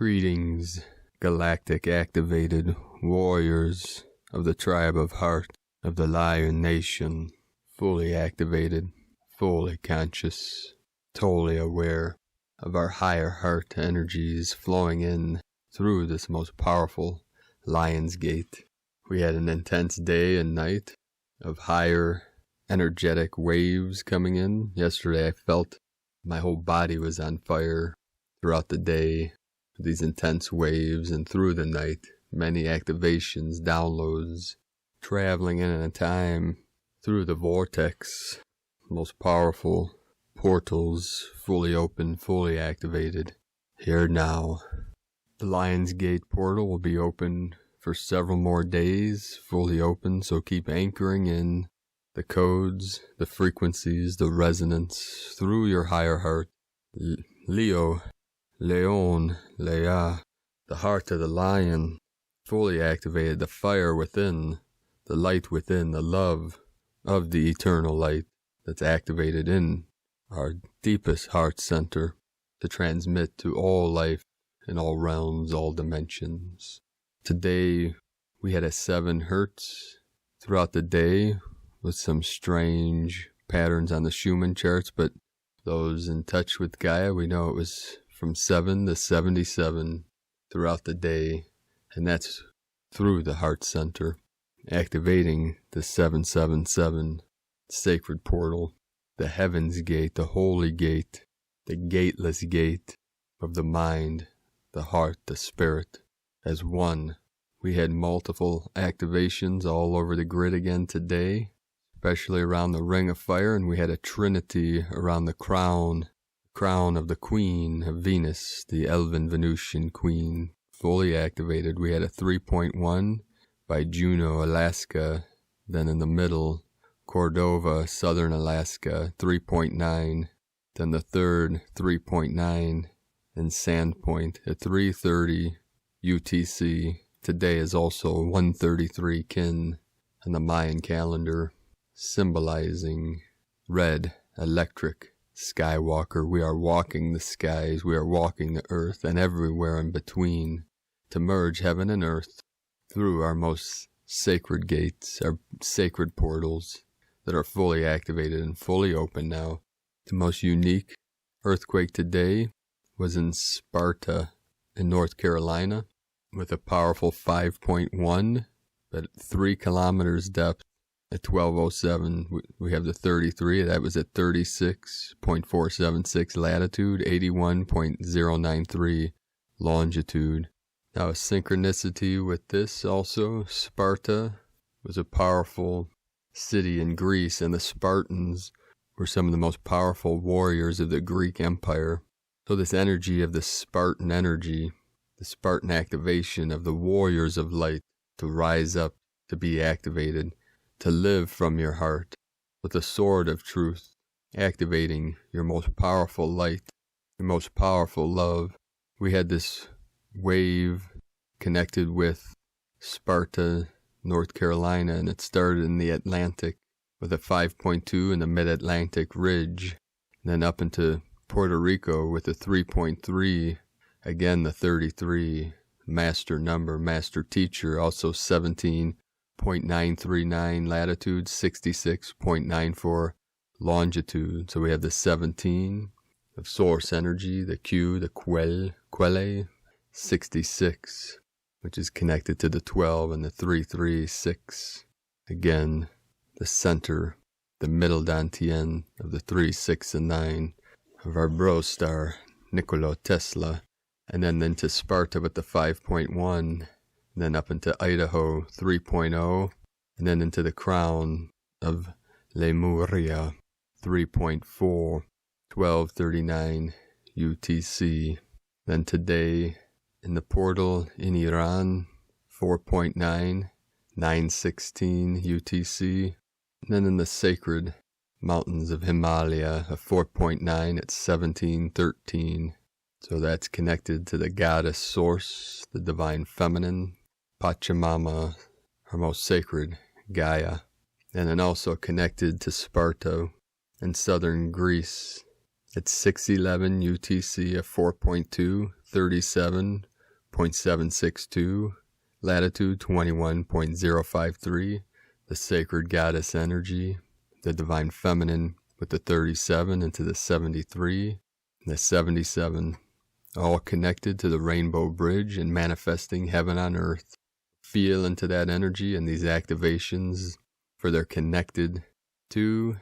Greetings, galactic activated warriors of the tribe of heart of the Lion Nation, fully activated, fully conscious, totally aware of our higher heart energies flowing in through this most powerful Lion's Gate. We had an intense day and night of higher energetic waves coming in. Yesterday I felt my whole body was on fire throughout the day. These intense waves, and through the night, many activations, downloads, traveling in a time through the vortex, most powerful portals, fully open, fully activated, here now. The Lion's Gate portal will be open for several more days, fully open, so keep anchoring in the codes, the frequencies, the resonance through your higher heart. Leo, Leon, Leah, the heart of the lion, fully activated, the fire within, the light within, the love of the eternal light that's activated in our deepest heart center to transmit to all life in all realms, all dimensions. Today, we had a 7 hertz throughout the day with some strange patterns on the Schumann charts, but those in touch with Gaia, we know it was from 7 to 77 throughout the day, and that's through the heart center, activating the 777 sacred portal, the heaven's gate, the holy gate, the gateless gate of the mind, the heart, the spirit, as one. We had multiple activations all over the grid again today, especially around the ring of fire, and we had a trinity around the crown of the queen of Venus, the Elven Venusian queen, fully activated. We had a 3.1 by Juneau, Alaska, then in the middle, Cordova, southern Alaska, 3.9, then the third, 3.9, in Sandpoint at 3:30 UTC. Today is also 1:33 Kin on the Mayan calendar, symbolizing red, electric, Skywalker. We are walking the skies, we are walking the earth, and everywhere in between, to merge heaven and earth through our most sacred gates, our sacred portals that are fully activated and fully open now. The most unique earthquake today was in Sparta in North Carolina with a powerful 5.1, but 3 kilometers depth. At 1207, we have the 33. That was at 36.476 latitude, 81.093 longitude. Now, a synchronicity with this also, Sparta was a powerful city in Greece, and the Spartans were some of the most powerful warriors of the Greek Empire. So this energy of the Spartan energy, the Spartan activation of the warriors of light to rise up, to be activated, to live from your heart with the sword of truth, activating your most powerful light, your most powerful love. We had this wave connected with Sparta, North Carolina, and it started in the Atlantic with a 5.2 in the mid-Atlantic ridge, and then up into Puerto Rico with a 3.3, again the 33, master number, master teacher, also 17.939 latitude, 66.94 longitude. So we have the 17 of source energy, the Q, the Quelle, 66, which is connected to the 12 and the 336. Again, the center, the middle dantian of the 3, 6, and 9 of our bro star, Nikola Tesla. And then into Sparta with the 5.1. Then up into Idaho 3.0, and then into the crown of Lemuria 3.4, 12:39 UTC. Then today in the portal in Iran 4.9, 9:16 UTC. And then in the sacred mountains of Himalaya a 4.9 at 17:13. So that's connected to the goddess source, the divine feminine, Pachamama, her most sacred, Gaia, and then also connected to Sparta in southern Greece at 6:11 UTC, a 4.2, 37 0.762, latitude 21.053, the sacred goddess energy, the divine feminine with the 37 into the 73, the 77, all connected to the rainbow bridge and manifesting heaven on earth. Feel into that energy and these activations, for they're connected to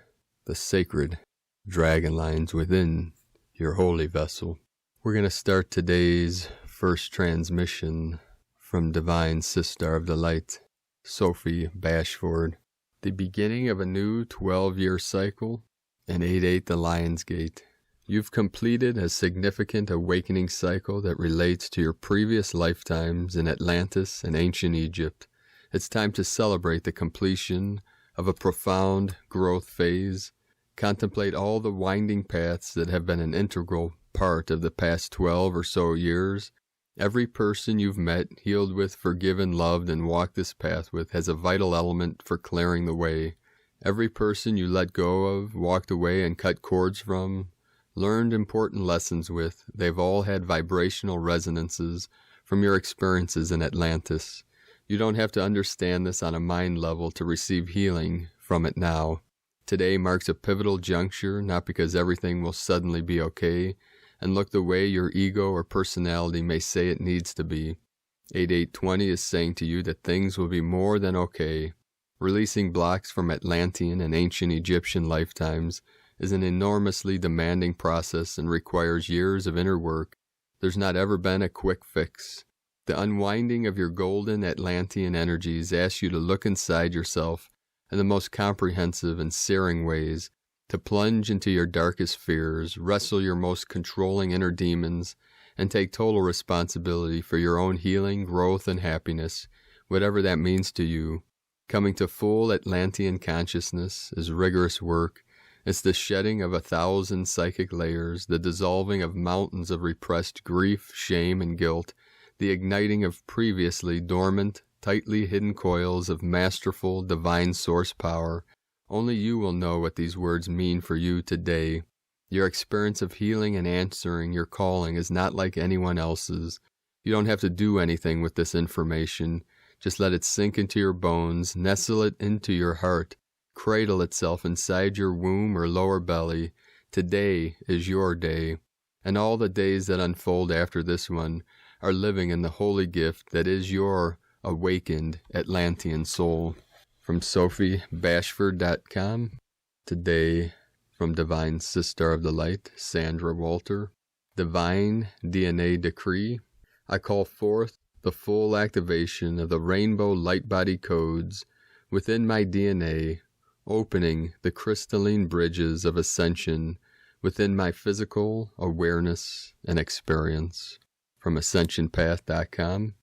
the sacred dragon lines within your holy vessel. We're going to start today's first transmission from Divine Sister of the Light, Sophie Bashford. The beginning of a new 12-year cycle, and 8-8 the Lion's Gate. You've completed a significant awakening cycle that relates to your previous lifetimes in Atlantis and ancient Egypt. It's time to celebrate the completion of a profound growth phase. Contemplate all the winding paths that have been an integral part of the past 12 or so years. Every person you've met, healed with, forgiven, loved, and walked this path with has a vital element for clearing the way. Every person you let go of, walked away and cut cords from, learned important lessons with, they've all had vibrational resonances from your experiences in Atlantis. You don't have to understand this on a mind level to receive healing from it now. Today marks a pivotal juncture, not because everything will suddenly be okay and look the way your ego or personality may say it needs to be. 8820 is saying to you that things will be more than okay. Releasing blocks from Atlantean and ancient Egyptian lifetimes is an enormously demanding process and requires years of inner work. There's not ever been a quick fix. The unwinding of your golden Atlantean energies asks you to look inside yourself in the most comprehensive and searing ways, to plunge into your darkest fears, wrestle your most controlling inner demons, and take total responsibility for your own healing, growth, and happiness, whatever that means to you. Coming to full Atlantean consciousness is rigorous work. It's the shedding of 1,000 psychic layers, the dissolving of mountains of repressed grief, shame, and guilt, the igniting of previously dormant, tightly hidden coils of masterful, divine source power. Only you will know what these words mean for you today. Your experience of healing and answering your calling is not like anyone else's. You don't have to do anything with this information. Just let it sink into your bones, nestle it into your heart, cradle itself inside your womb or lower belly. Today is your day, and all the days that unfold after this one are living in the holy gift that is your awakened Atlantean soul. From SophieBashford.com, today from Divine Sister of the Light, Sandra Walter. Divine DNA Decree. I call forth the full activation of the rainbow light body codes within my DNA, opening the crystalline bridges of ascension within my physical awareness and experience. From AscensionPath.com,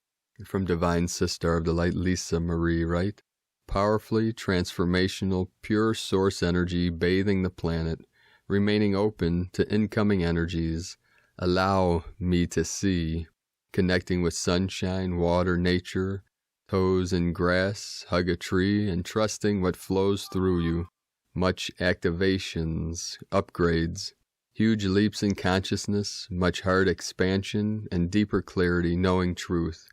from Divine Sister of the Light, Lisa Marie Wright. Powerfully transformational, pure source energy bathing the planet, remaining open to incoming energies. Allow me to see, connecting with sunshine, water, nature, toes in grass, hug a tree, and trusting what flows through you. Much activations, upgrades, huge leaps in consciousness, much heart expansion, and deeper clarity, knowing truth.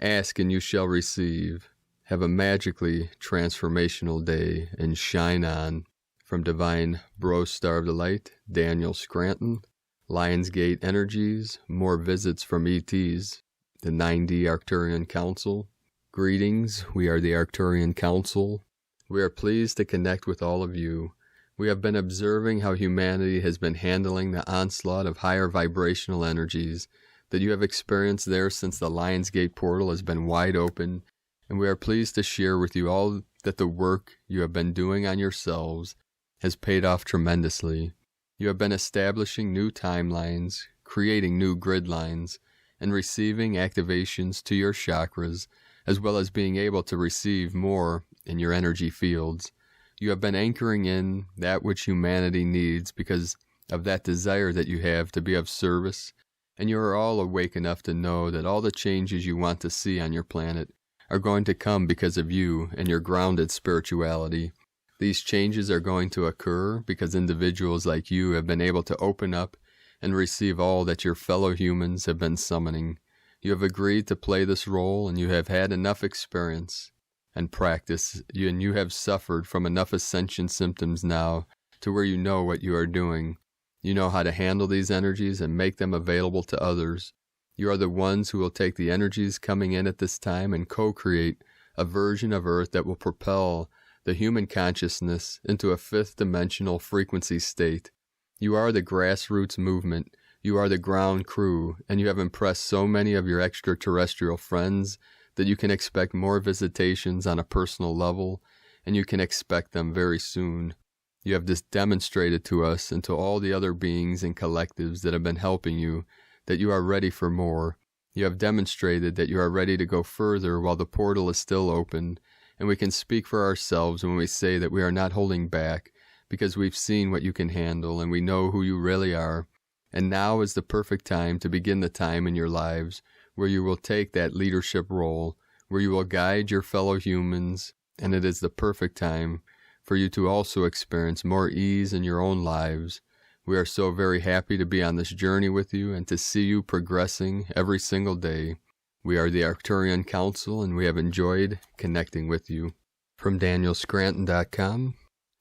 Ask and you shall receive. Have a magically transformational day and shine on. From Divine Bro Star of the Light, Daniel Scranton. Lionsgate Energies, more visits from ETs. The 9D Arcturian Council. Greetings, we are the Arcturian Council. We are pleased to connect with all of you. We have been observing how humanity has been handling the onslaught of higher vibrational energies that you have experienced there since the Lionsgate portal has been wide open, and we are pleased to share with you all that the work you have been doing on yourselves has paid off tremendously. You have been establishing new timelines, creating new grid lines, and receiving activations to your chakras, as well as being able to receive more in your energy fields. You have been anchoring in that which humanity needs because of that desire that you have to be of service, and you are all awake enough to know that all the changes you want to see on your planet are going to come because of you and your grounded spirituality. These changes are going to occur because individuals like you have been able to open up and receive all that your fellow humans have been summoning. You have agreed to play this role, and you have had enough experience and practice, and you have suffered from enough ascension symptoms now to where you know what you are doing. You know how to handle these energies and make them available to others. You are the ones who will take the energies coming in at this time and co-create a version of Earth that will propel the human consciousness into a fifth dimensional frequency state. You are the grassroots movement. You are the ground crew, and you have impressed so many of your extraterrestrial friends that you can expect more visitations on a personal level, and you can expect them very soon. You have just demonstrated to us and to all the other beings and collectives that have been helping you that you are ready for more. You have demonstrated that you are ready to go further while the portal is still open, and we can speak for ourselves when we say that we are not holding back because we've seen what you can handle and we know who you really are. And now is the perfect time to begin the time in your lives where you will take that leadership role, where you will guide your fellow humans, and it is the perfect time for you to also experience more ease in your own lives. We are so very happy to be on this journey with you and to see you progressing every single day. We are the Arcturian Council, and we have enjoyed connecting with you. From DanielScranton.com,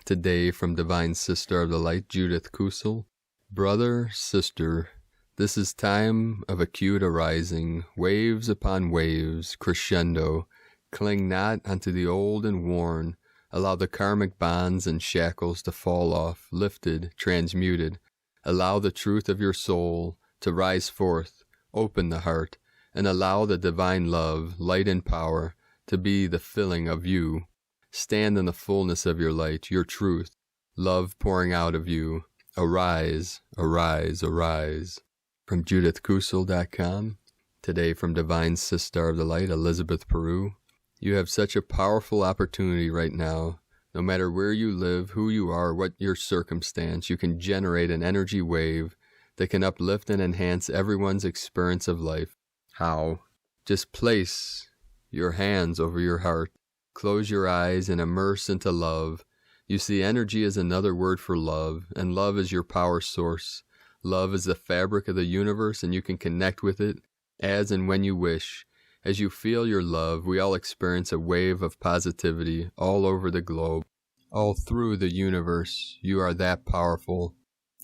today from Divine Sister of the Light, Judith Kusel. Brother, sister, this is time of acute arising, waves upon waves, crescendo. Cling not unto the old and worn. Allow the karmic bonds and shackles to fall off, lifted, transmuted. Allow the truth of your soul to rise forth, open the heart, and allow the divine love, light and power, to be the filling of you. Stand in the fullness of your light, your truth, love pouring out of you. Arise, arise, arise. From JudithKusel.com, today from Divine Sister of the Light, Elizabeth Peru. You have such a powerful opportunity right now. No matter where you live, who you are, what your circumstance, you can generate an energy wave that can uplift and enhance everyone's experience of life. How? Just place your hands over your heart, close your eyes, and immerse into love. You see, energy is another word for love, and love is your power source. Love is the fabric of the universe, and you can connect with it as and when you wish. As you feel your love, we all experience a wave of positivity all over the globe, all through the universe. You are that powerful.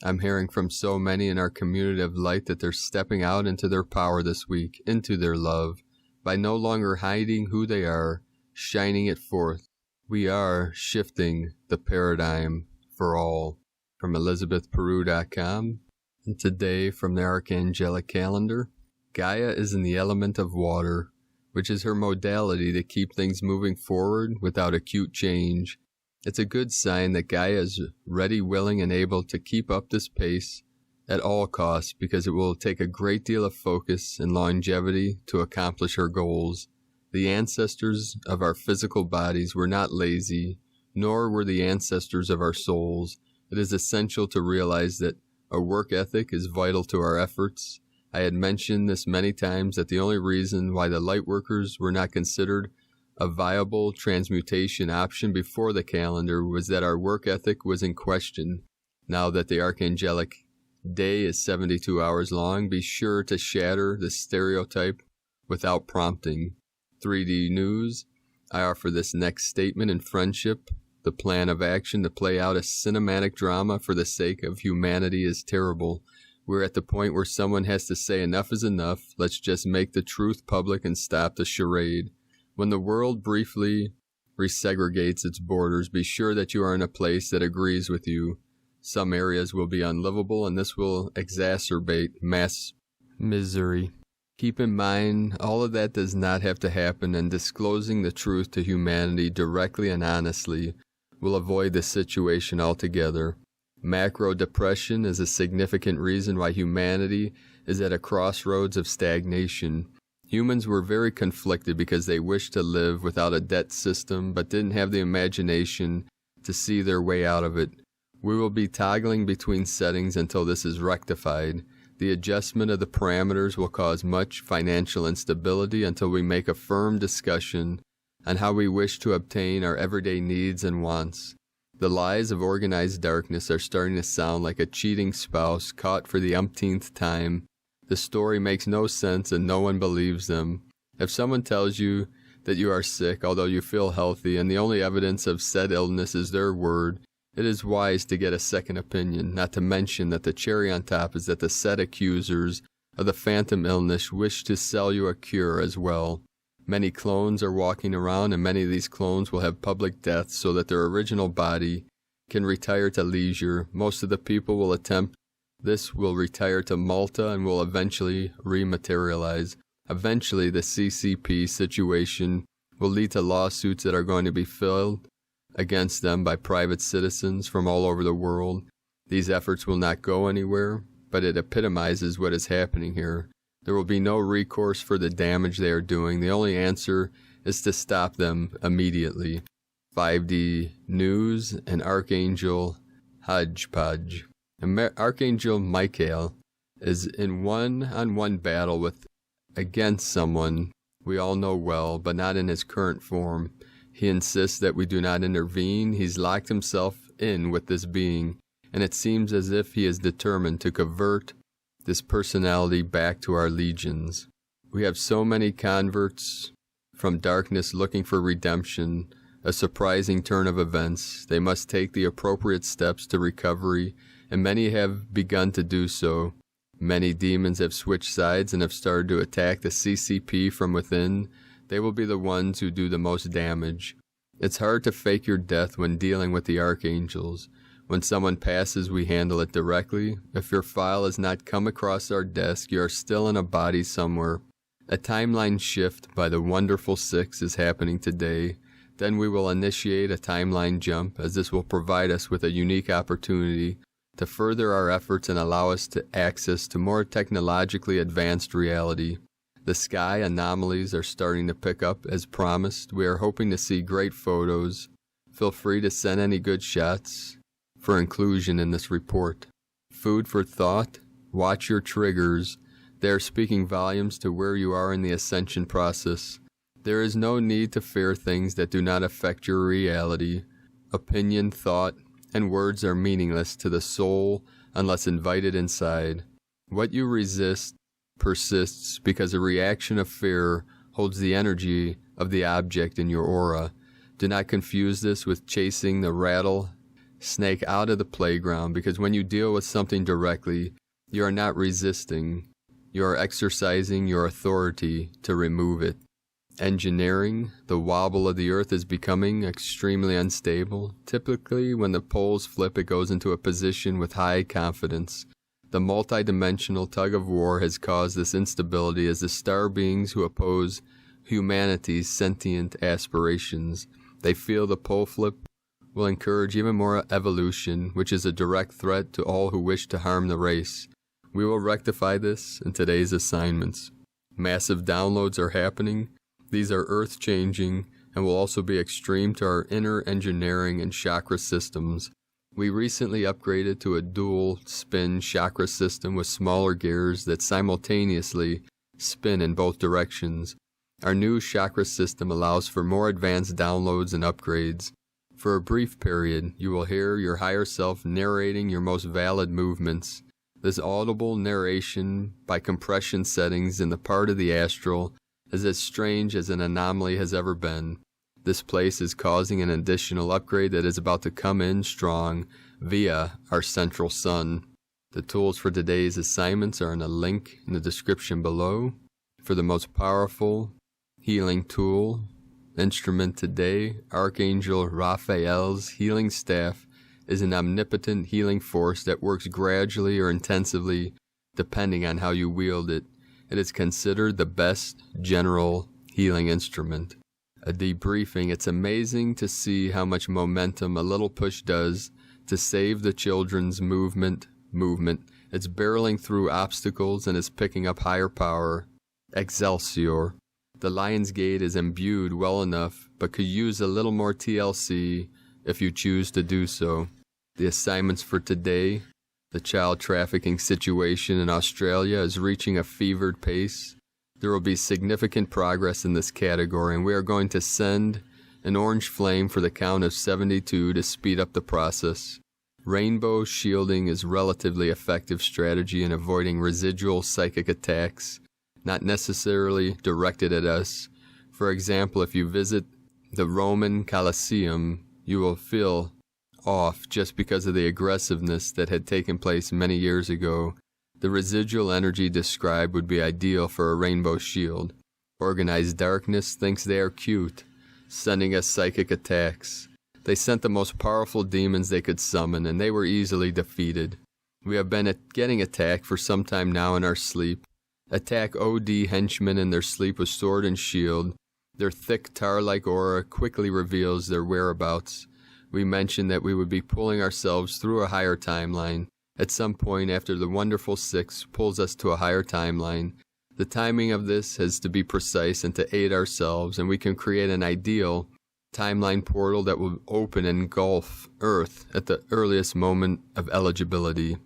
I'm hearing from so many in our community of light that they're stepping out into their power this week, into their love, by no longer hiding who they are, shining it forth. We are shifting the paradigm for all. From ElizabethPeru.com, and today from the Archangelic Calendar, Gaia is in the element of water, which is her modality to keep things moving forward without acute change. It's a good sign that Gaia is ready, willing, and able to keep up this pace at all costs, because it will take a great deal of focus and longevity to accomplish her goals. The ancestors of our physical bodies were not lazy, nor were the ancestors of our souls. It is essential to realize that a work ethic is vital to our efforts. I had mentioned this many times, that the only reason why the light workers were not considered a viable transmutation option before the calendar was that our work ethic was in question. Now that the archangelic day is 72 hours long, be sure to shatter the stereotype without prompting. 3D News, I offer this next statement in friendship. The plan of action to play out a cinematic drama for the sake of humanity is terrible. We're at the point where someone has to say enough is enough. Let's just make the truth public and stop the charade. When the world briefly resegregates its borders, be sure that you are in a place that agrees with you. Some areas will be unlivable, and this will exacerbate mass misery. Keep in mind, all of that does not have to happen, and disclosing the truth to humanity directly and honestly will avoid the situation altogether. Macro depression is a significant reason why humanity is at a crossroads of stagnation. Humans were very conflicted because they wished to live without a debt system but didn't have the imagination to see their way out of it. We will be toggling between settings until this is rectified. The adjustment of the parameters will cause much financial instability until we make a firm discussion on how we wish to obtain our everyday needs and wants. The lies of organized darkness are starting to sound like a cheating spouse caught for the umpteenth time. The story makes no sense and no one believes them. If someone tells you that you are sick, although you feel healthy, and the only evidence of said illness is their word, it is wise to get a second opinion, not to mention that the cherry on top is that the said accusers of the phantom illness wish to sell you a cure as well. Many clones are walking around, and many of these clones will have public deaths so that their original body can retire to leisure. Most of the people will attempt this, will retire to Malta, and will eventually rematerialize. Eventually, the CCP situation will lead to lawsuits that are going to be filed against them by private citizens from all over the world. These efforts will not go anywhere, but it epitomizes what is happening here. There will be no recourse for the damage they are doing. The only answer is to stop them immediately. 5D News and Archangel Hodgepodge. Archangel Michael is in one-on-one battle against someone we all know well, but not in his current form. He insists that we do not intervene. He's locked himself in with this being, and it seems as if he is determined to convert this personality back to our legions. We have so many converts from darkness looking for redemption, a surprising turn of events. They must take the appropriate steps to recovery, and many have begun to do so. Many demons have switched sides and have started to attack the CCP from within. They will be the ones who do the most damage. It's hard to fake your death when dealing with the archangels. When someone passes, we handle it directly. If your file has not come across our desk, you are still in a body somewhere. A timeline shift by the wonderful six is happening today. Then we will initiate a timeline jump, as this will provide us with a unique opportunity to further our efforts and allow us to access to more technologically advanced reality. The sky anomalies are starting to pick up as promised. We are hoping to see great photos. Feel free to send any good shots for inclusion in this report. Food for thought. Watch your triggers. They are speaking volumes to where you are in the ascension process. There is no need to fear things that do not affect your reality. Opinion, thought, and words are meaningless to the soul unless invited inside. What you resist persists because a reaction of fear holds the energy of the object in your aura. Do not confuse this with chasing the rattlesnake out of the playground, because when you deal with something directly, you are not resisting. You are exercising your authority to remove it. Engineering. The wobble of the earth is becoming extremely unstable. Typically, when the poles flip, it goes into a position with high confidence. The multidimensional tug of war has caused this instability as the star beings who oppose humanity's sentient aspirations. They feel the pole flip will encourage even more evolution, which is a direct threat to all who wish to harm the race. We will rectify this in today's assignments. Massive downloads are happening. These are earth-changing and will also be extreme to our inner engineering and chakra systems. We recently upgraded to a dual-spin chakra system with smaller gears that simultaneously spin in both directions. Our new chakra system allows for more advanced downloads and upgrades. For a brief period, you will hear your higher self narrating your most valid movements. This audible narration by compression settings in the part of the astral is as strange as an anomaly has ever been. This place is causing an additional upgrade that is about to come in strong via our central sun. The tools for today's assignments are in a link in the description below. For the most powerful healing tool, instrument today, Archangel Raphael's healing staff is an omnipotent healing force that works gradually or intensively depending on how you wield it. It is considered the best general healing instrument. A debriefing. It's amazing to see how much momentum a little push does to save the children's movement. It's barreling through obstacles and is picking up higher power. Excelsior. The Lion's Gate is imbued well enough, but could use a little more TLC if you choose to do so. The assignments for today. The child trafficking situation in Australia is reaching a fevered pace. There will be significant progress in this category, and we are going to send an orange flame for the count of 72 to speed up the process. Rainbow shielding is relatively effective strategy in avoiding residual psychic attacks, not necessarily directed at us. For example, if you visit the Roman Colosseum, you will feel off just because of the aggressiveness that had taken place many years ago. The residual energy described would be ideal for a rainbow shield. Organized darkness thinks they are cute, sending us psychic attacks. They sent the most powerful demons they could summon, and they were easily defeated. We have been getting attacked for some time now in our sleep. Attack OD henchmen in their sleep with sword and shield. Their thick tar-like aura quickly reveals their whereabouts. We mentioned that we would be pulling ourselves through a higher timeline. At some point after the Wonderful Six pulls us to a higher timeline. The timing of this has to be precise and to aid ourselves, and we can create an ideal timeline portal that will open and engulf Earth at the earliest moment of eligibility.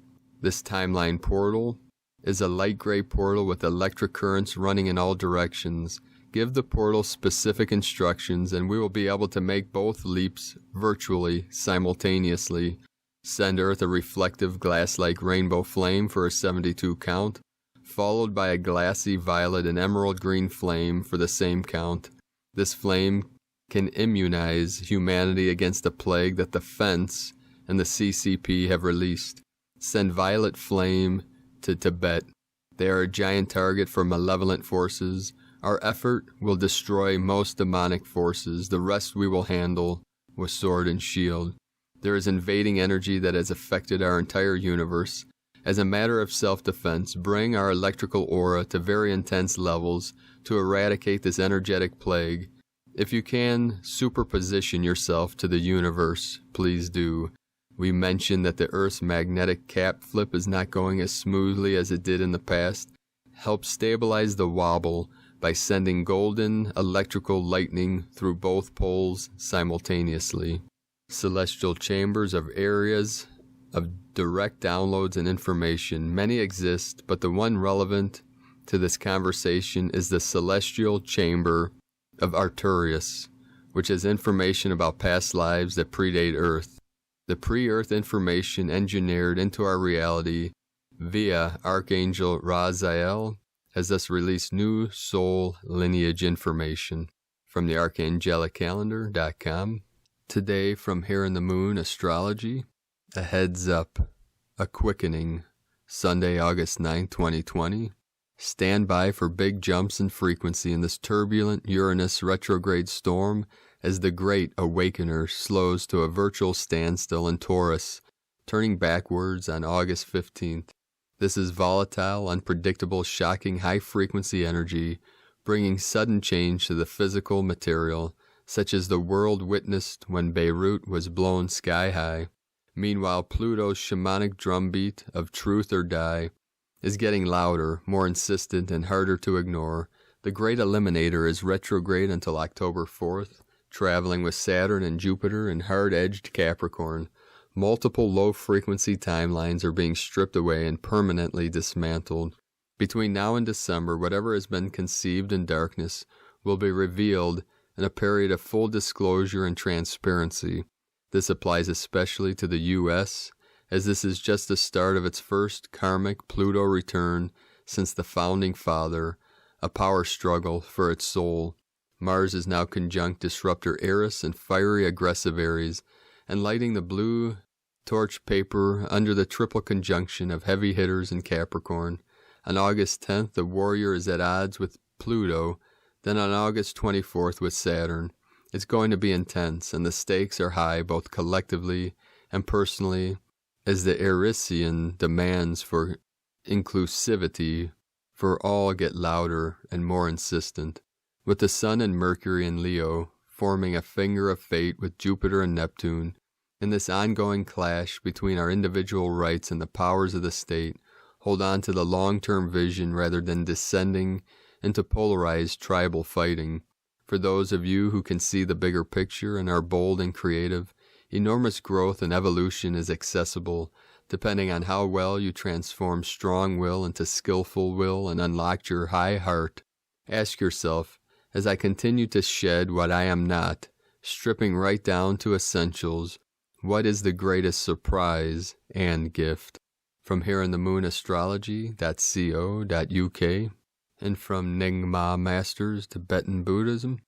This timeline portal is a light gray portal with electric currents running in all directions. Give the portal specific instructions and we will be able to make both leaps virtually, simultaneously. Send Earth a reflective glass-like rainbow flame for a 72 count, followed by a glassy violet and emerald green flame for the same count. This flame can immunize humanity against a plague that the Fence and the CCP have released. Send violet flame to Tibet. They are a giant target for malevolent forces. Our effort will destroy most demonic forces. The rest we will handle with sword and shield. There is invading energy that has affected our entire universe. As a matter of self-defense, bring our electrical aura to very intense levels to eradicate this energetic plague. If you can, superposition yourself to the universe, please do. We mentioned that the Earth's magnetic cap flip is not going as smoothly as it did in the past. Help stabilize the wobble by sending golden electrical lightning through both poles simultaneously. Celestial chambers of areas of direct downloads and information. Many exist, but the one relevant to this conversation is the celestial chamber of Arcturus, which has information about past lives that predate Earth. The pre-Earth information engineered into our reality via Archangel Raziel has thus released new soul lineage information from the archangelicalendar.com. Today from Here in the Moon Astrology, a heads up, a quickening, Sunday, August 9, 2020. Stand by for big jumps in frequency in this turbulent Uranus retrograde storm as the Great Awakener slows to a virtual standstill in Taurus, turning backwards on August 15th. This is volatile, unpredictable, shocking, high-frequency energy, bringing sudden change to the physical material, such as the world witnessed when Beirut was blown sky-high. Meanwhile, Pluto's shamanic drumbeat of truth or die is getting louder, more insistent, and harder to ignore. The Great Eliminator is retrograde until October 4th, traveling with Saturn and Jupiter in hard-edged Capricorn. Multiple low-frequency timelines are being stripped away and permanently dismantled. Between now and December, whatever has been conceived in darkness will be revealed in a period of full disclosure and transparency. This applies especially to the U.S., as this is just the start of its first karmic Pluto return since the Founding Father, a power struggle for its soul. Mars is now conjunct disruptor Eris and fiery aggressive Aries, and lighting the blue torch paper under the triple conjunction of heavy hitters in Capricorn. On August 10th, the warrior is at odds with Pluto, then on August 24th with Saturn. It's going to be intense, and the stakes are high both collectively and personally, as the Erisian demands for inclusivity for all get louder and more insistent. With the Sun and Mercury in Leo forming a finger of fate with Jupiter and Neptune, in this ongoing clash between our individual rights and the powers of the state, hold on to the long-term vision rather than descending into polarized tribal fighting. For those of you who can see the bigger picture and are bold and creative, enormous growth and evolution is accessible, depending on how well you transform strong will into skillful will and unlock your high heart. Ask yourself, as I continue to shed what I am not, stripping right down to essentials, What is the greatest surprise and gift? From here in the moon astrology.co.uk and from Nyingma Masters Tibetan Buddhism,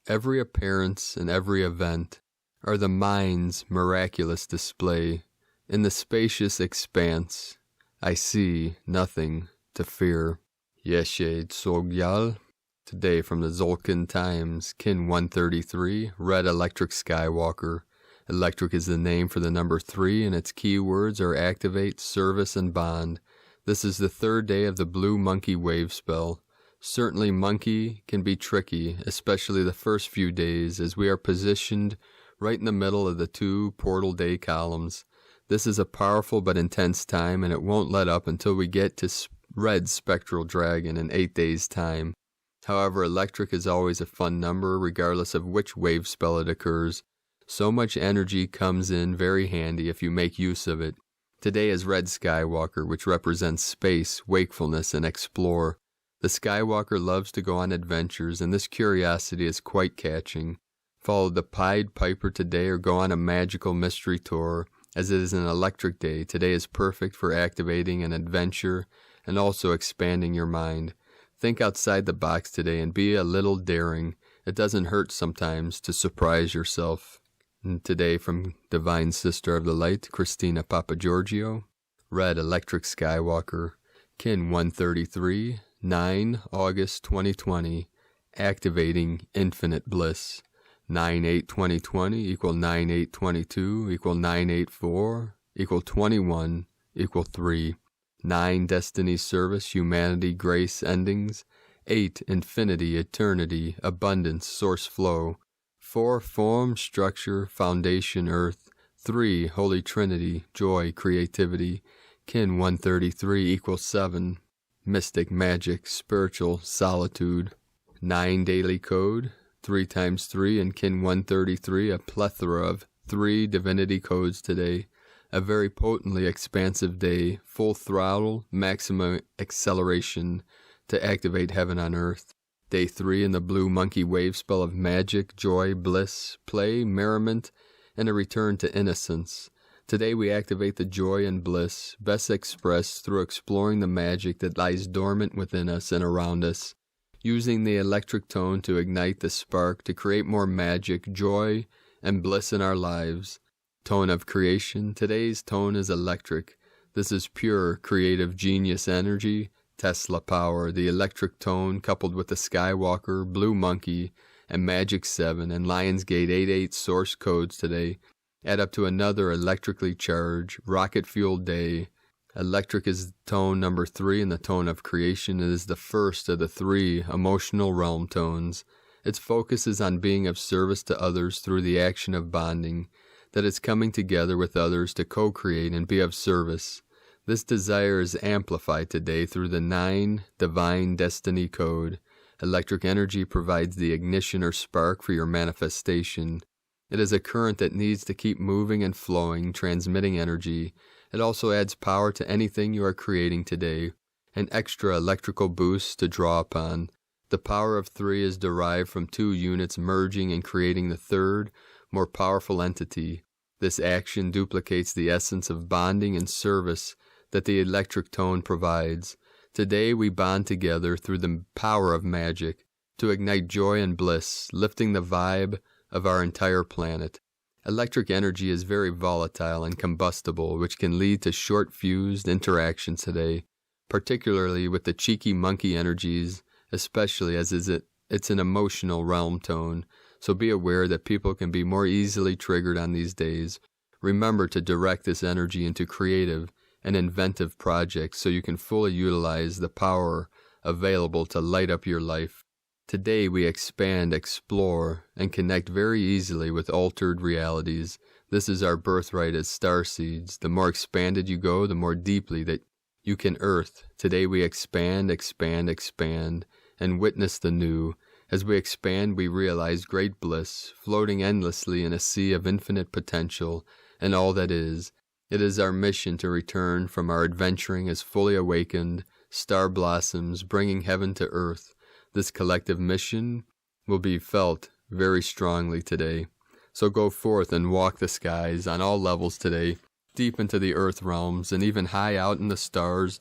every appearance and every event are the mind's miraculous display. In the spacious expanse, I see nothing to fear. Yeshe Tsogyal. Today from the Zolkin Times, Kin 133, Red Electric Skywalker. Electric is the name for the number 3, and its keywords are activate, service, and bond. This is the 3rd day of the Blue Monkey Wave spell. Certainly monkey can be tricky, especially the first few days, as we are positioned right in the middle of the 2 portal day columns. This is a powerful but intense time, and it won't let up until we get to Red Spectral Dragon in 8 days' time. However, electric is always a fun number, regardless of which wave spell it occurs. So much energy comes in very handy if you make use of it. Today is Red Skywalker, which represents space, wakefulness, and explore. The Skywalker loves to go on adventures, and this curiosity is quite catching. Follow the Pied Piper today or go on a magical mystery tour. As it is an electric day, today is perfect for activating an adventure and also expanding your mind. Think outside the box today and be a little daring. It doesn't hurt sometimes to surprise yourself. And today from Divine Sister of the Light, Christina Papagiorgio, Red Electric Skywalker, Kin 133, 9 August 2020, activating infinite bliss. 9/8/2020 equal 9/8/22 equal 9/8/4 equal 21 equal 3. 9 destiny, service, humanity, grace, endings. 8 infinity, eternity, abundance, source flow. 4 form, structure, foundation, earth. 3 Holy Trinity, joy, creativity. Kin 133 equals 7 mystic, magic, spiritual, solitude. 9 daily code, 3 times 3, and Kin 133, a plethora of 3 divinity codes today. A very potently expansive day, full throttle, maximum acceleration to activate heaven on earth. Day 3 in the Blue Monkey Wave spell of magic, joy, bliss, play, merriment, and a return to innocence. Today we activate the joy and bliss, best expressed through exploring the magic that lies dormant within us and around us, using the electric tone to ignite the spark to create more magic, joy, and bliss in our lives. Tone of creation. Today's tone is electric. This is pure creative genius energy, Tesla power. The electric tone coupled with the Skywalker, Blue Monkey, and Magic 7 and Lionsgate 88 source codes today add up to another electrically charged, rocket-fueled day. Electric is tone number 3 in the tone of creation. It is the first of the 3 emotional realm tones. Its focus is on being of service to others through the action of bonding, that is coming together with others to co-create and be of service. This desire is amplified today through the 9 Divine Destiny Code. Electric energy provides the ignition or spark for your manifestation. It is a current that needs to keep moving and flowing, transmitting energy. It also adds power to anything you are creating today, an extra electrical boost to draw upon. The power of 3 is derived from 2 units merging and creating the 3rd, more powerful entity. This action duplicates the essence of bonding and service that the electric tone provides. Today we bond together through the power of magic to ignite joy and bliss, lifting the vibe of our entire planet. Electric energy is very volatile and combustible, which can lead to short-fused interactions today, particularly with the cheeky monkey energies, especially as it's an emotional realm tone. So be aware that people can be more easily triggered on these days. Remember to direct this energy into creative and inventive projects so you can fully utilize the power available to light up your life. Today we expand, explore, and connect very easily with altered realities. This is our birthright as starseeds. The more expanded you go, the more deeply that you can earth. Today we expand, expand, expand, and witness the new. As we expand, we realize great bliss, floating endlessly in a sea of infinite potential and all that is. It is our mission to return from our adventuring as fully awakened star blossoms, bringing heaven to earth. This collective mission will be felt very strongly today. So go forth and walk the skies on all levels today, deep into the earth realms, and even high out in the stars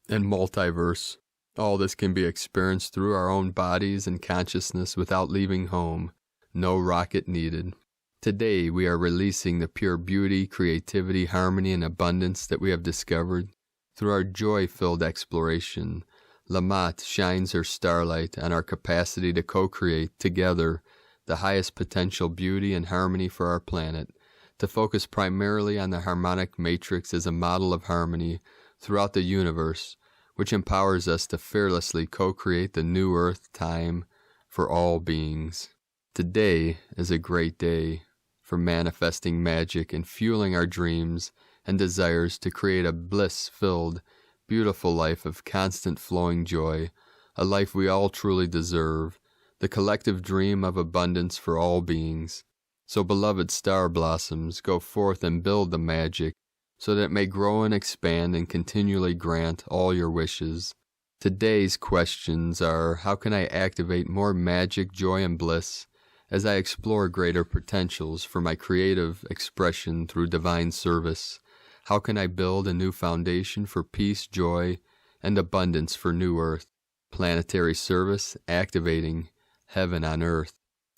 and multiverse. All this can be experienced through our own bodies and consciousness without leaving home. No rocket needed. Today we are releasing the pure beauty, creativity, harmony, and abundance that we have discovered through our joy-filled exploration. Lamont shines her starlight on our capacity to co-create together the highest potential beauty and harmony for our planet, to focus primarily on the harmonic matrix as a model of harmony throughout the universe, which empowers us to fearlessly co-create the new earth time for all beings. Today is a great day for manifesting magic and fueling our dreams and desires to create a bliss-filled, beautiful life of constant flowing joy, a life we all truly deserve, the collective dream of abundance for all beings. So, beloved star blossoms, go forth and build the magic so that it may grow and expand and continually grant all your wishes. Today's questions are, how can I activate more magic, joy, and bliss as I explore greater potentials for my creative expression through divine service? How can I build a new foundation for peace, joy, and abundance for New Earth? Planetary service activating heaven on earth.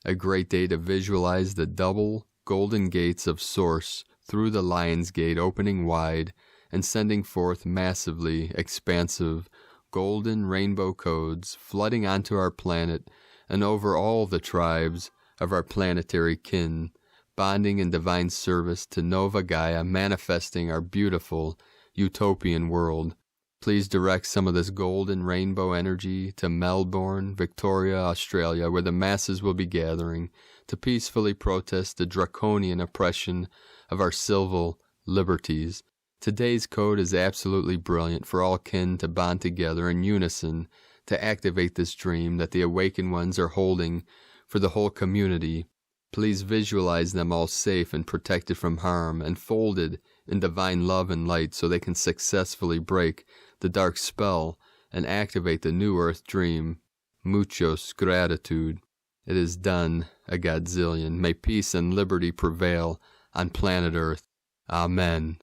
A great day to visualize the double golden gates of Source through the Lion's Gate opening wide and sending forth massively expansive golden rainbow codes flooding onto our planet and over all the tribes of our planetary kin, bonding in divine service to Nova Gaia, manifesting our beautiful utopian world. Please direct some of this golden rainbow energy to Melbourne, Victoria, Australia, where the masses will be gathering to peacefully protest the draconian oppression of our civil liberties. Today's code is absolutely brilliant for all kin to bond together in unison to activate this dream that the awakened ones are holding for the whole community. Please visualize them all safe and protected from harm and folded in divine love and light so they can successfully break the dark spell and activate the new earth dream. Muchos gratitude. It is done a godzillion. May peace and liberty prevail on planet Earth. Amen.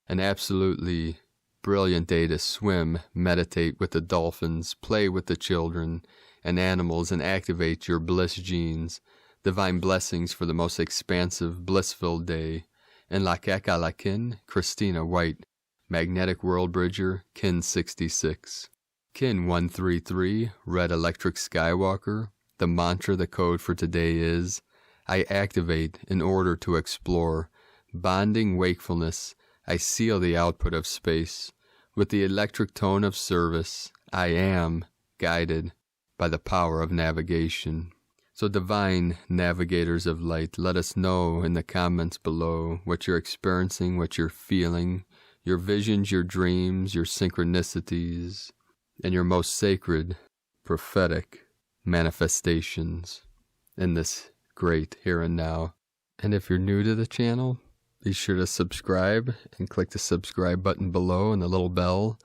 An absolutely brilliant day to swim, meditate with the dolphins, play with the children and animals, and activate your bliss genes. Divine blessings for the most expansive, bliss-filled day. And La Keka La Kin, Christina White, Magnetic World Bridger, Kin 66. Kin 133, Red Electric Skywalker. The mantra, the code for today is, I activate in order to explore. Bonding wakefulness, I seal the output of space. With the electric tone of service, I am guided by the power of navigation. So divine navigators of light, let us know in the comments below what you're experiencing, what you're feeling, your visions, your dreams, your synchronicities, and your most sacred, prophetic manifestations in this great here and now. And if you're new to the channel, be sure to subscribe and click the subscribe button below and the little bell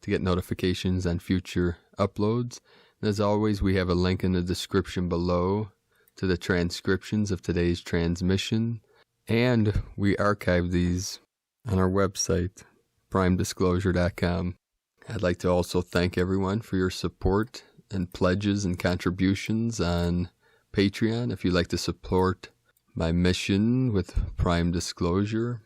to get notifications on future uploads. And as always, we have a link in the description below to the transcriptions of today's transmission, and we archive these on our website, primedisclosure.com. I'd like to also thank everyone for your support and pledges and contributions on Patreon. If you'd like to support my mission with Prime Disclosure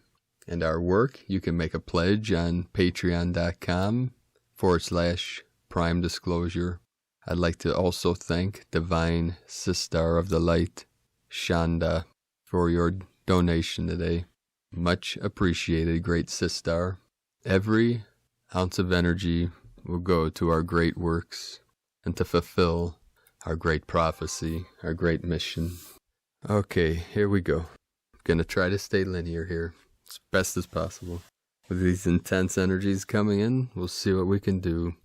and our work, you can make a pledge on patreon.com/Prime Disclosure. I'd like to also thank Divine Sistar of the Light, Shanda, for your donation today. Much appreciated, great Sistar. Every ounce of energy will go to our great works and to fulfill our great prophecy, our great mission. Okay, here we go. Gonna try to stay linear here as best as possible. With these intense energies coming in, we'll see what we can do.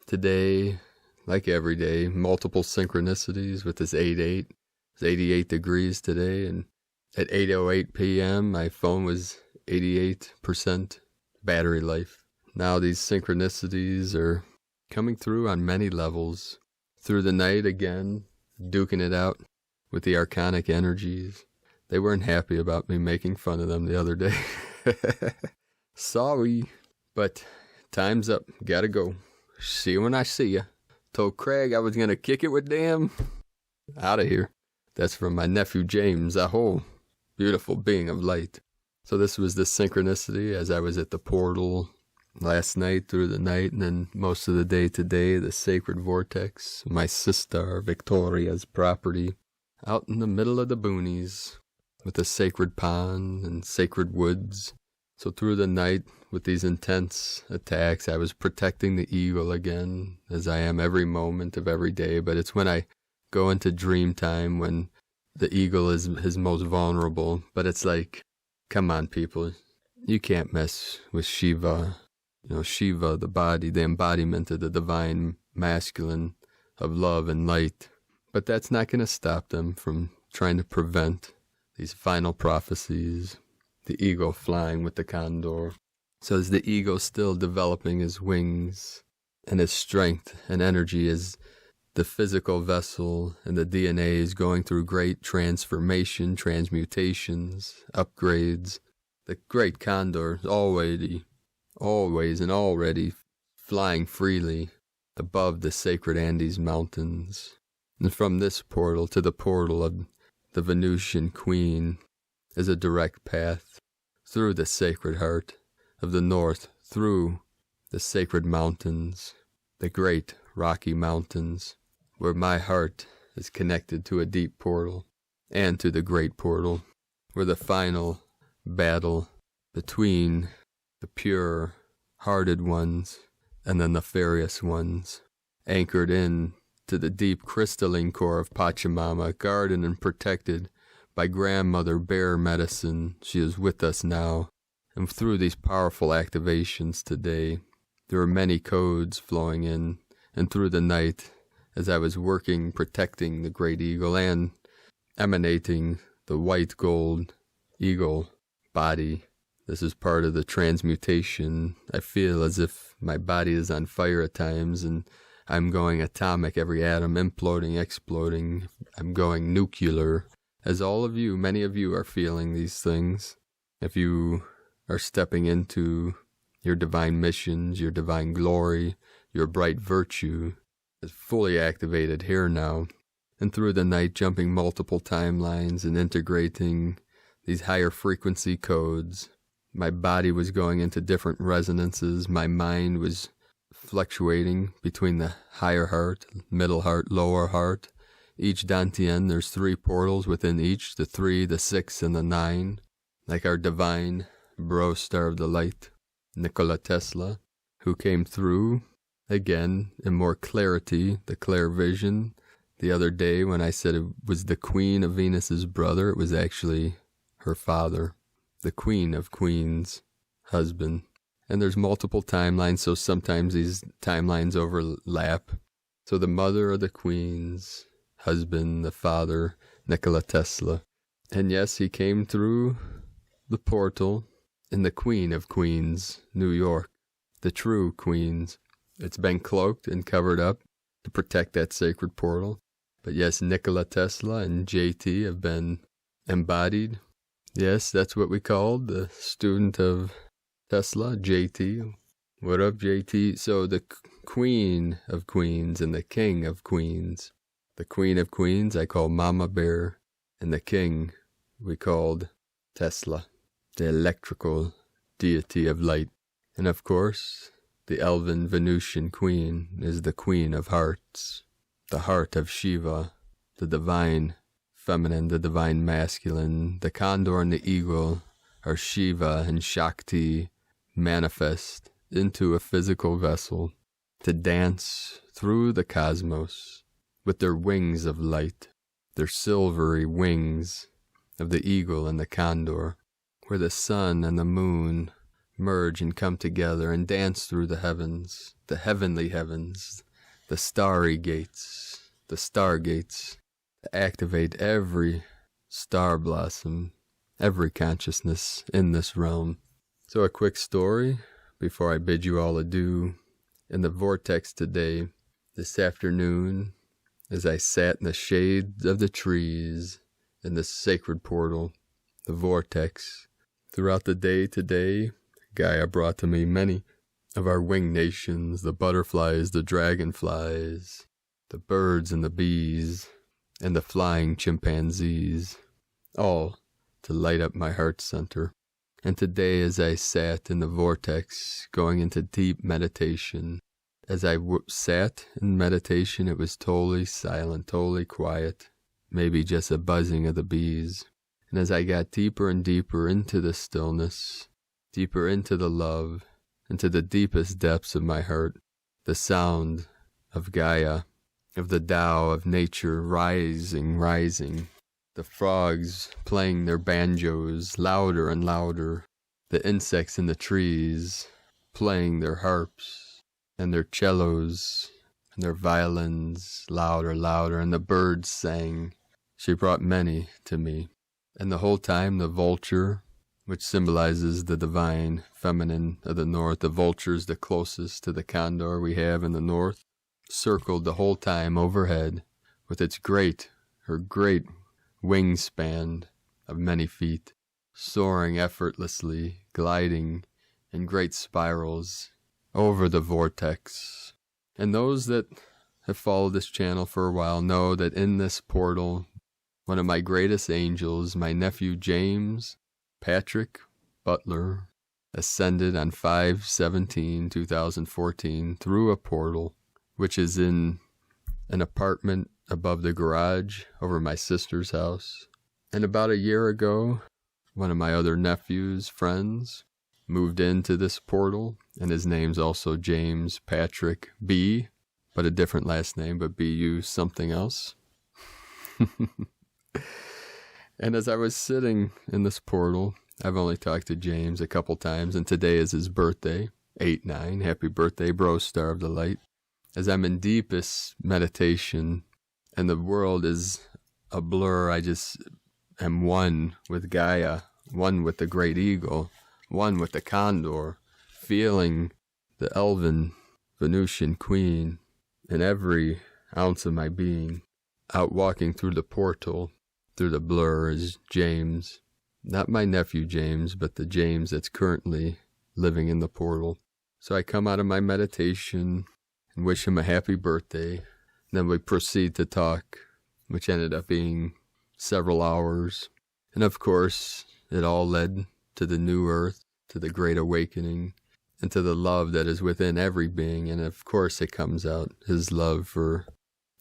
Today, like every day, multiple synchronicities with this 8-8. It's 88 degrees today, and at 8:08 p.m., my phone was 88% battery life. Now these synchronicities are coming through on many levels. Through the night again, duking it out with the archonic energies. They weren't happy about me making fun of them the other day. Sorry. But time's up. Gotta go. See you when I see ya. Told Craig I was gonna kick it with them. Out of here. That's from my nephew James. Aho. Beautiful being of light. So this was the synchronicity as I was at the portal last night through the night, and then most of the day today, the sacred vortex, my sister Victoria's property, out in the middle of the boonies with a sacred pond and sacred woods. So through the night with these intense attacks, I was protecting the eagle again, as I am every moment of every day. But it's when I go into dream time when the eagle is his most vulnerable. But it's like, come on, people, you can't mess with Shiva. You know, Shiva, the body, the embodiment of the divine masculine of love and light. But that's not going to stop them from trying to prevent these final prophecies. The eagle flying with the condor. So is the eagle still developing his wings and his strength and energy as the physical vessel and the DNA is going through great transformation, transmutations, upgrades. The great condor is always and already flying freely above the sacred Andes Mountains. And from this portal to the portal of the Venusian Queen is a direct path through the sacred heart of the north, through the sacred mountains, the great Rocky Mountains, where my heart is connected to a deep portal and to the great portal, where the final battle between the pure-hearted ones and the nefarious ones, anchored in to the deep crystalline core of Pachamama, guarded and protected by grandmother bear medicine. She is with us now. And through these powerful activations today, there are many codes flowing in. And through the night, as I was working, protecting the great eagle and emanating the white gold eagle body, this is part of the transmutation. I feel as if my body is on fire at times, and I'm going atomic, every atom imploding, exploding. I'm going nuclear. As all of you, many of you are feeling these things. If you are stepping into your divine missions, your divine glory, your bright virtue is fully activated here now. And through the night, jumping multiple timelines and integrating these higher frequency codes. My body was going into different resonances. My mind was fluctuating between the higher heart, middle heart, lower heart. Each dantian, there's 3 portals within each, the 3, the 6, and the 9. Like our divine bro star of the light, Nikola Tesla, who came through, again, in more clarity, the clear vision. The other day when I said it was the queen of Venus's brother, it was actually her father, the queen of queens' husband. And there's multiple timelines, so sometimes these timelines overlap. So the mother of the queen's husband, the father, Nikola Tesla. And yes, he came through the portal in the Queen of Queens, New York, the true queens. It's been cloaked and covered up to protect that sacred portal. But yes, Nikola Tesla and JT have been embodied. Yes, that's what we called the student of Tesla, JT. What up, JT? So the Queen of Queens and the King of Queens. The Queen of Queens I call Mama Bear, and the King we called Tesla, the electrical deity of light. And of course, the elven Venusian Queen is the Queen of Hearts, the heart of Shiva, the divine feminine, the divine masculine. The condor and the eagle are Shiva and Shakti manifest into a physical vessel to dance through the cosmos with their wings of light, their silvery wings of the eagle and the condor, where the sun and the moon merge and come together and dance through the heavens, the heavenly heavens, the starry gates, the stargates, to activate every star blossom, every consciousness in this realm. So a quick story before I bid you all adieu. In the vortex today, this afternoon, as I sat in the shade of the trees in this sacred portal, the vortex. Throughout the day today, Gaia brought to me many of our winged nations, the butterflies, the dragonflies, the birds and the bees, and the flying chimpanzees, all to light up my heart center. And today, as I sat in the vortex, going into deep meditation, as I sat in meditation, it was totally silent, totally quiet, maybe just a buzzing of the bees. And as I got deeper and deeper into the stillness, deeper into the love, into the deepest depths of my heart, the sound of Gaia, of the Tao of nature rising, the frogs playing their banjos louder and louder, the insects in the trees playing their harps and their cellos and their violins louder, and the birds sang. She brought many to me. And the whole time the vulture, which symbolizes the divine feminine of the north, the vulture is the closest to the condor we have in the north, circled the whole time overhead with her great wingspan of many feet, soaring effortlessly, gliding in great spirals over the vortex. And those that have followed this channel for a while know that in this portal, one of my greatest angels, my nephew James Patrick Butler, ascended on 5/17/2014 through a portal, which is in an apartment above the garage over my sister's house. And about a year ago, one of my other nephew's friends moved into this portal, and his name's also James Patrick B, but a different last name, but BU something else. And as I was sitting in this portal, I've only talked to James a couple times, and today is his birthday, 8/9. Happy birthday, bro, star of the light. As I'm in deepest meditation, and the world is a blur, I just am one with Gaia, one with the great eagle, one with the condor, feeling the elven Venusian queen in every ounce of my being. Out walking through the portal, through the blur, is James. Not my nephew James, but the James that's currently living in the portal. So I come out of my meditation and wish him a happy birthday. And then we proceed to talk, which ended up being several hours. And of course, it all led to the new earth, to the great awakening, and to the love that is within every being. And of course it comes out, his love for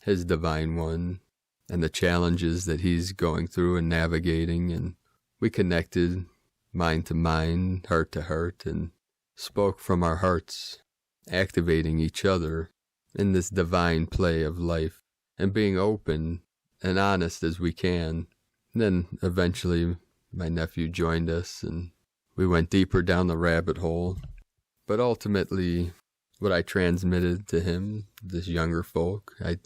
his divine one, and the challenges that he's going through and navigating. And we connected mind to mind, heart to heart, and spoke from our hearts, activating each other in this divine play of life, and being open and honest as we can. And then eventually my nephew joined us, and we went deeper down the rabbit hole. But ultimately, what I transmitted to him, this younger folk, I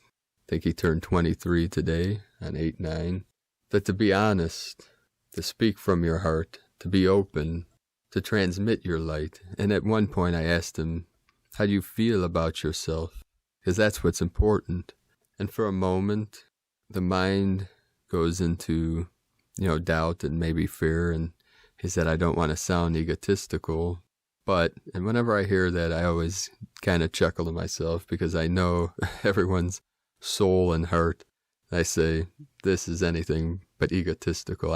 think he turned 23 today on 8/9, that to be honest, to speak from your heart, to be open, to transmit your light. And at one point I asked him, how do you feel about yourself? Because that's what's important. And for a moment, the mind goes into, doubt and maybe fear. And he said, I don't want to sound egotistical. And whenever I hear that, I always kind of chuckle to myself, because I know everyone's soul and heart. I say, this is anything but egotistical,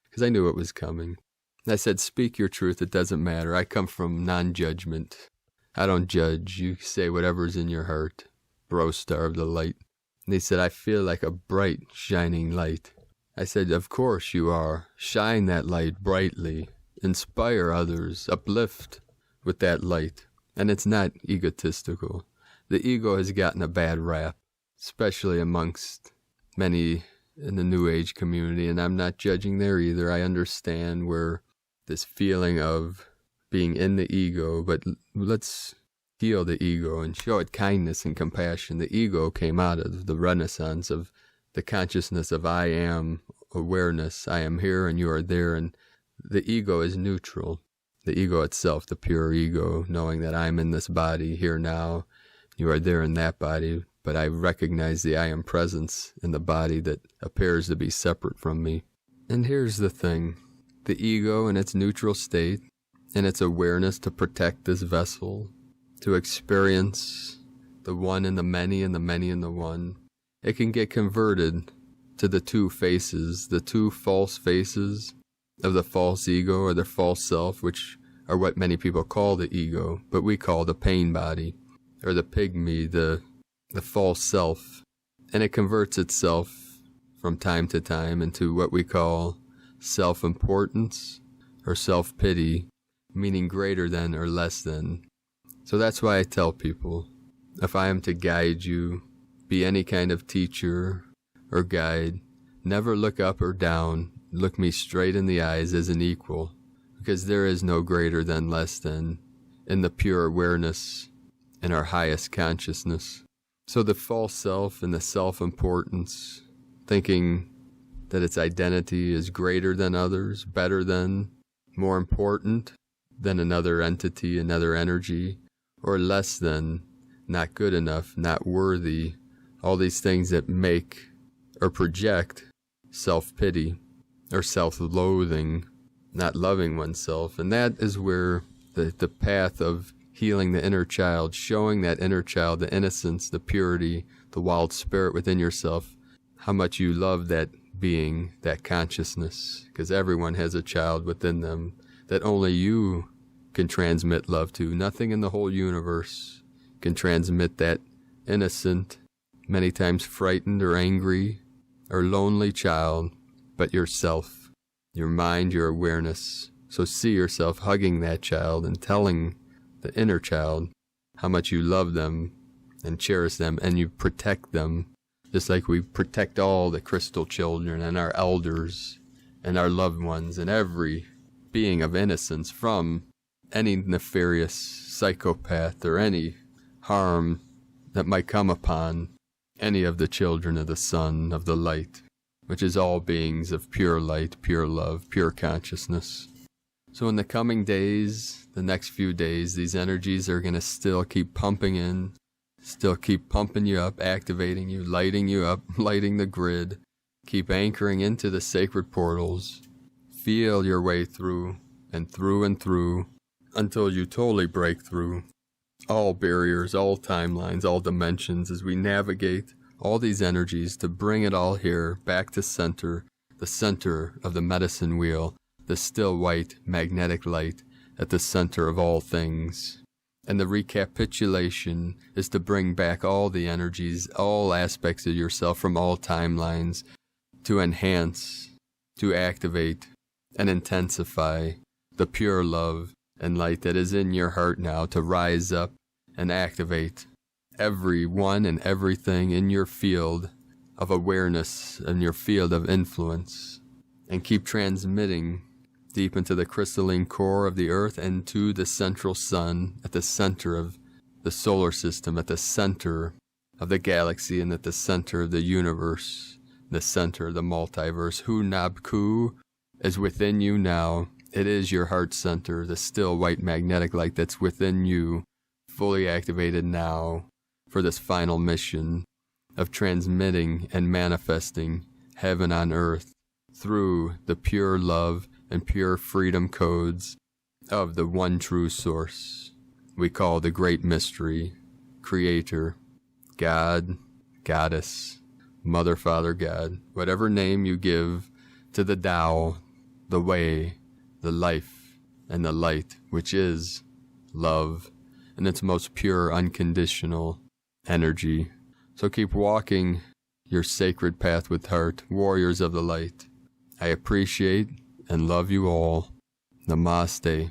because I knew it was coming. And I said, speak your truth, it doesn't matter. I come from non-judgment. I don't judge. You say whatever's in your heart, bro, star of the light. And he said, I feel like a bright, shining light. I said, of course you are. Shine that light brightly. Inspire others. Uplift with that light. And it's not egotistical. The ego has gotten a bad rap, especially amongst many in the New Age community, and I'm not judging there either. I understand where this feeling of being in the ego, but let's heal the ego and show it kindness and compassion. The ego came out of the renaissance of the consciousness of I am awareness. I am here and you are there, and the ego is neutral. The ego itself, the pure ego, knowing that I'm in this body here now, you are there in that body, but I recognize the I am presence in the body that appears to be separate from me. And here's the thing. the ego in its neutral state, in its awareness to protect this vessel, to experience the one in the many and the many in the one, it can get converted to the two faces, the two false faces of the false ego or the false self, which are what many people call the ego, but we call the pain body, or the pygmy, the false self. And it converts itself from time to time into what we call self-importance or self-pity, meaning greater than or less than. So that's why I tell people, if I am to guide you, be any kind of teacher or guide, never look up or down, look me straight in the eyes as an equal, because there is no greater than, less than, in the pure awareness, in our highest consciousness. So the false self and the self-importance, thinking that its identity is greater than others, better than, more important than another entity, another energy, or less than, not good enough, not worthy, all these things that make or project self-pity or self-loathing, not loving oneself. And that is where the path of healing the inner child, showing that inner child the innocence, the purity, the wild spirit within yourself, how much you love that being, that consciousness, because everyone has a child within them that only you can transmit love to. Nothing in the whole universe can transmit that innocent, many times frightened or angry or lonely child, but yourself, your mind, your awareness. So see yourself hugging that child and telling the inner child how much you love them and cherish them, and you protect them, just like we protect all the crystal children and our elders and our loved ones and every being of innocence from any nefarious psychopath or any harm that might come upon any of the children of the sun, of the light, which is all beings of pure light, pure love, pure consciousness. So in the coming days, the next few days, these energies are going to still keep pumping in, still keep pumping you up, activating you, lighting up, lighting the grid, keep anchoring into the sacred portals, feel your way through and through and through until you totally break through all barriers, all timelines, all dimensions as we navigate all these energies to bring it all here back to center, the center of the medicine wheel, the still white magnetic light at the center of all things. And the recapitulation is to bring back all the energies, all aspects of yourself from all timelines to enhance, to activate, and intensify the pure love and light that is in your heart now, to rise up and activate everyone and everything in your field of awareness and your field of influence, and keep transmitting deep into the crystalline core of the earth and to the central sun at the center of the solar system, at the center of the galaxy, and at the center of the universe, the center of the multiverse. Hu Nab Ku is within you now. It is your heart center, the still white magnetic light that's within you, fully activated now for this final mission of transmitting and manifesting heaven on earth through the pure love and pure freedom codes of the one true source we call the great mystery, creator, God, goddess, mother, father, God, whatever name you give to the Tao, the way, the life, and the light, which is love in its most pure, unconditional energy. So keep walking your sacred path with heart, warriors of the light. I appreciate and love you all. Namaste.